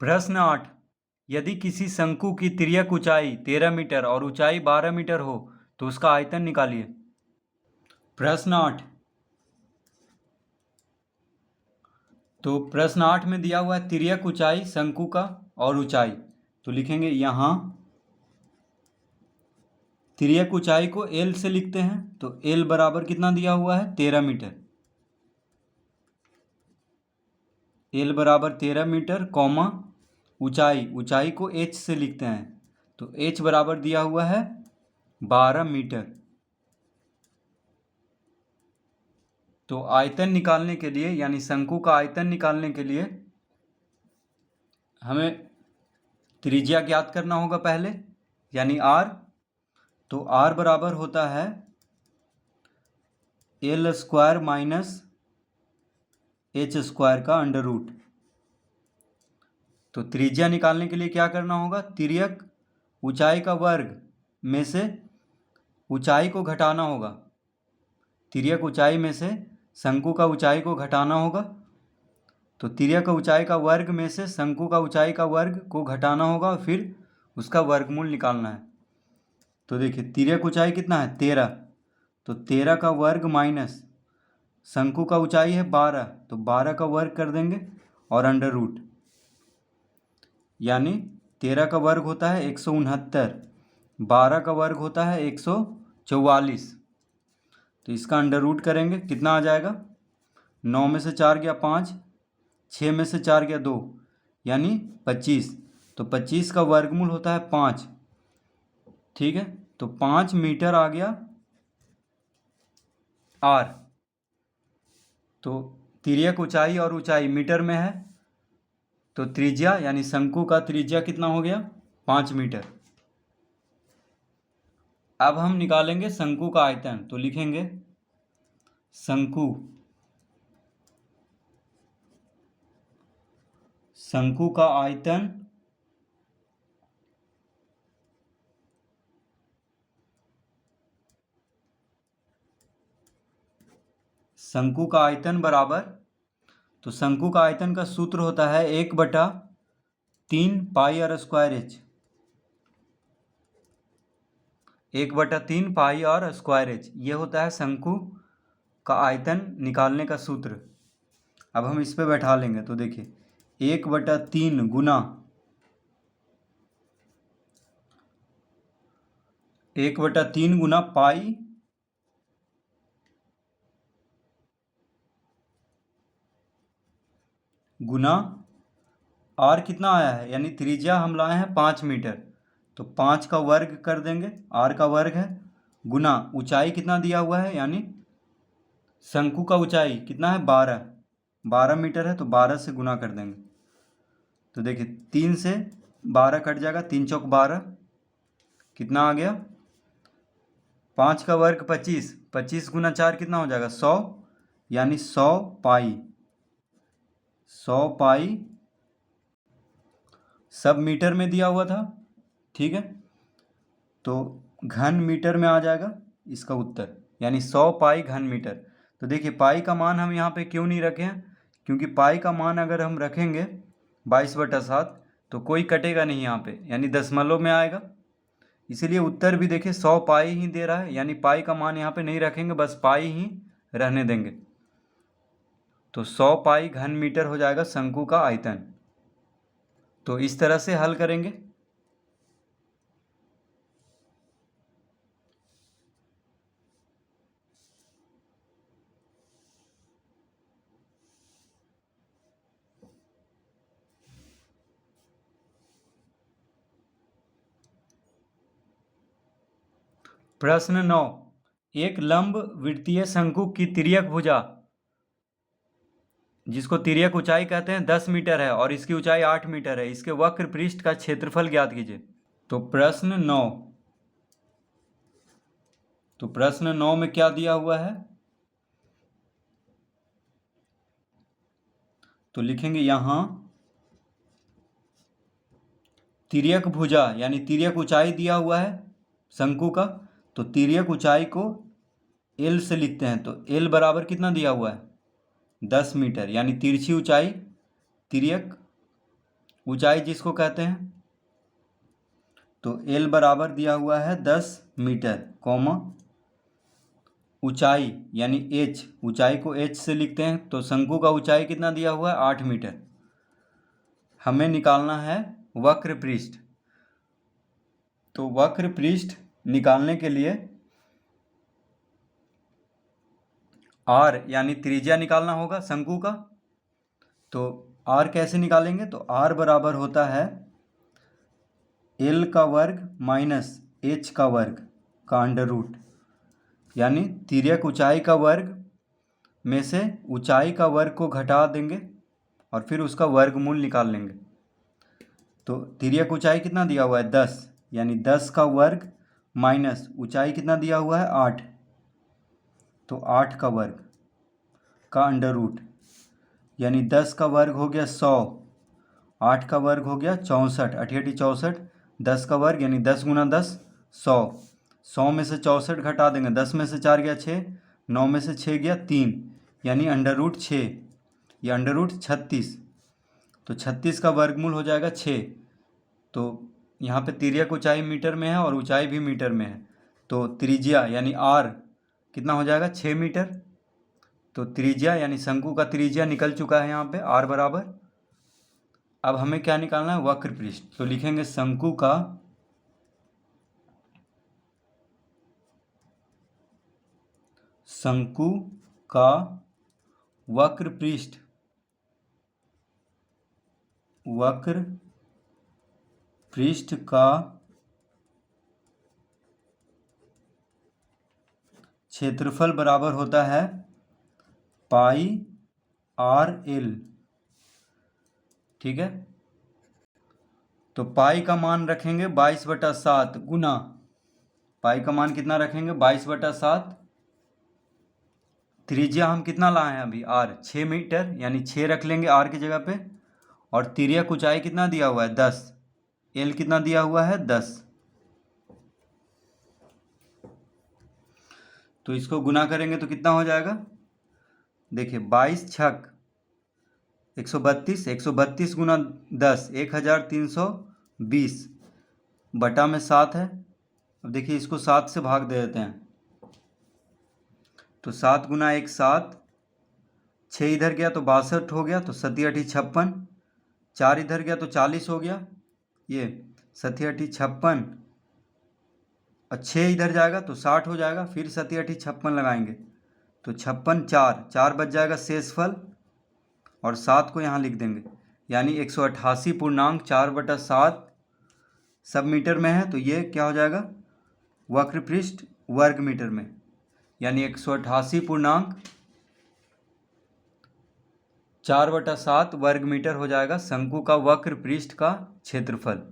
प्रश्न 8। यदि किसी शंकु की तिर्यक ऊंचाई 13 मीटर और ऊंचाई 12 मीटर हो तो उसका आयतन निकालिए। प्रश्न 8। तो प्रश्न 8 में दिया हुआ है तिर्यक ऊंचाई शंकु का और ऊंचाई, तो लिखेंगे यहाँ तिर्यक ऊंचाई को L से लिखते हैं, तो L बराबर कितना दिया हुआ है 13 मीटर। L बराबर 13 मीटर कॉमा ऊंचाई को H से लिखते हैं, तो H बराबर दिया हुआ है 12 मीटर। तो आयतन निकालने के लिए यानी शंकु का आयतन निकालने के लिए हमें त्रिज्या ज्ञात करना होगा पहले, यानी R। तो R बराबर होता है L square minus H square का अंडर रूट। तो त्रिज्या निकालने के लिए क्या करना होगा, तिर्यक ऊंचाई का वर्ग में से ऊंचाई को घटाना होगा। तिर्यक ऊंचाई में से शंकु का ऊंचाई को घटाना होगा, तो तिर्यक ऊंचाई का वर्ग में से शंकु का ऊंचाई का वर्ग को घटाना होगा और फिर उसका वर्गमूल निकालना है। तो देखिए तिर्यक ऊंचाई कितना है 13, तो 13 का वर्ग माइनस शंकु का ऊंचाई है 12, तो 12 का वर्ग कर देंगे और अंडर रूट, यानी 13 का वर्ग होता है 169, 12 का वर्ग होता है 144। तो इसका अंडर रूट करेंगे, कितना आ जाएगा, 9 में से 4 गया 5, 6 में से 4 गया 2, यानी 25। तो 25 का वर्गमूल होता है 5, ठीक है। तो 5 मीटर आ गया R। तो तिर्यक ऊंचाई और ऊंचाई मीटर में है, तो त्रिज्या यानी शंकु का त्रिज्या कितना हो गया 5 मीटर। अब हम निकालेंगे शंकु का आयतन, तो लिखेंगे शंकु का आयतन बराबर, तो शंकु का आयतन का सूत्र होता है 1/3 pi r square h, 1/3 pi r square h, ये होता है शंकु का आयतन निकालने का सूत्र। अब हम इस पे बैठा लेंगे, तो देखिए 1/3 गुना 1/3 गुना पाई गुना आर कितना आया है, यानी त्रिज्या हम लाए हैं 5 मीटर, तो 5 का वर्ग कर देंगे, आर का वर्ग है, गुना ऊंचाई कितना दिया हुआ है, यानी शंकु का ऊंचाई कितना है 12 मीटर है, तो 12 से गुना कर देंगे। तो देखिए 3 से 12 कट जाएगा, 3 चौक 12, कितना आ गया 5 का वर्ग 25, 25 गुना 4 कितना हो जाएगा 100, यानी 100 पाई सब मीटर में दिया हुआ था, ठीक है। तो घन मीटर में आ जाएगा इसका उत्तर, यानी 100 पाई घन मीटर। तो देखिए पाई का मान हम यहाँ पे क्यों नहीं रखे हैं, क्योंकि पाई का मान अगर हम रखेंगे 22/7 तो कोई कटेगा नहीं यहाँ पे, यानी दशमलव में आएगा, इसीलिए उत्तर भी देखिए 100 पाई ही दे रहा है, यानी पाई का मान यहाँ पे नहीं रखेंगे, बस पाई ही रहने देंगे। तो 100 पाई घन मीटर हो जाएगा शंकु का आयतन। तो इस तरह से हल करेंगे। प्रश्न 9। एक लंब वृत्तीय शंकु की तिर्यक भुजा, जिसको तिर्यक ऊंचाई कहते हैं 10 मीटर है और इसकी ऊंचाई 8 मीटर है, इसके वक्र पृष्ठ का क्षेत्रफल ज्ञात कीजिए। तो प्रश्न 9 में क्या दिया हुआ है, तो लिखेंगे यहां तिर्यक भुजा यानी तिर्यक ऊंचाई दिया हुआ है शंकु का, तो तिर्यक ऊंचाई को L से लिखते हैं, तो L बराबर कितना दिया हुआ है 10 मीटर, यानी तिरछी ऊंचाई तिर्यक ऊंचाई जिसको कहते हैं, तो L बराबर दिया हुआ है 10 मीटर, कॉमा ऊंचाई यानी H, ऊंचाई को H से लिखते हैं, तो शंकु का ऊंचाई कितना दिया हुआ है 8 मीटर। हमें निकालना है वक्र पृष्ठ। तो वक्र पृष्ठ निकालने के लिए R यानी त्रिज्या निकालना होगा शंकु का। तो R कैसे निकालेंगे, तो R बराबर होता है L का वर्ग माइनस H का वर्ग का अंडर रूट, यानी तिर्यक ऊंचाई का वर्ग में से ऊंचाई का वर्ग को घटा देंगे और फिर उसका वर्गमूल निकाल लेंगे। तो तिर्यक ऊंचाई कितना दिया हुआ है 10, यानी 10 का वर्ग माइनस ऊंचाई कितना दिया हुआ है 8, तो 8 का वर्ग का अंडर रूट, यानी 10 का वर्ग हो गया 100, 8 का वर्ग हो गया 64, 8 64, 10 का वर्ग यानी 10 गुना 10 100, 100 में से 64 घटा देंगे, 10 में से 4 गया 6, 9 में से 6 गया 3, यानी अंडर रूट 6, या अंडर रूट 36, तो 36 का वर्गमूल हो जाएगा 6। तो यहाँ पे तिर्यक ऊंचाई मीटर में है और ऊंचाई भी मीटर में है, तो त्रिज्या यानी R कितना हो जाएगा 6 मीटर। तो त्रिज्या यानी शंकु का त्रिज्या निकल चुका है यहाँ पे R बराबर। अब हमें क्या निकालना है, वक्र पृष्ठ। तो लिखेंगे शंकु का वक्र पृष्ठ का क्षेत्रफल बराबर होता है पाई आर एल। ठीक है, तो पाई का मान रखेंगे 22/7 गुना, पाई का मान कितना रखेंगे 22/7, त्रिज्या हम कितना लाए हैं अभी R 6 मीटर, यानी 6 रख लेंगे R की जगह पे, और तिर्यक ऊंचाई कितना दिया हुआ है 10, L कितना दिया हुआ है 10। तो इसको गुना करेंगे तो कितना हो जाएगा, देखिए 22 छक 132, 132 गुना 10 1320 बटा में 7 है। अब देखिए इसको 7 से भाग दे देते हैं, तो 7 गुना 1 7, 6 इधर गया तो 62 हो गया, तो 7 8 56, 4 इधर गया तो 40 हो गया, ये 7 8 56, और 6 इधर जाएगा तो 60 हो जाएगा, फिर 7 8 56 लगाएंगे तो 56 4 बच जाएगा शेषफल, और 7 को यहाँ लिख देंगे, यानी 188.4/7 सब मीटर में है, तो ये क्या हो जाएगा वक्र पृष्ठ वर्ग मीटर में, यानी 188.4/7 वर्ग मीटर हो जाएगा शंकु का वक्र पृष्ठ का क्षेत्रफल।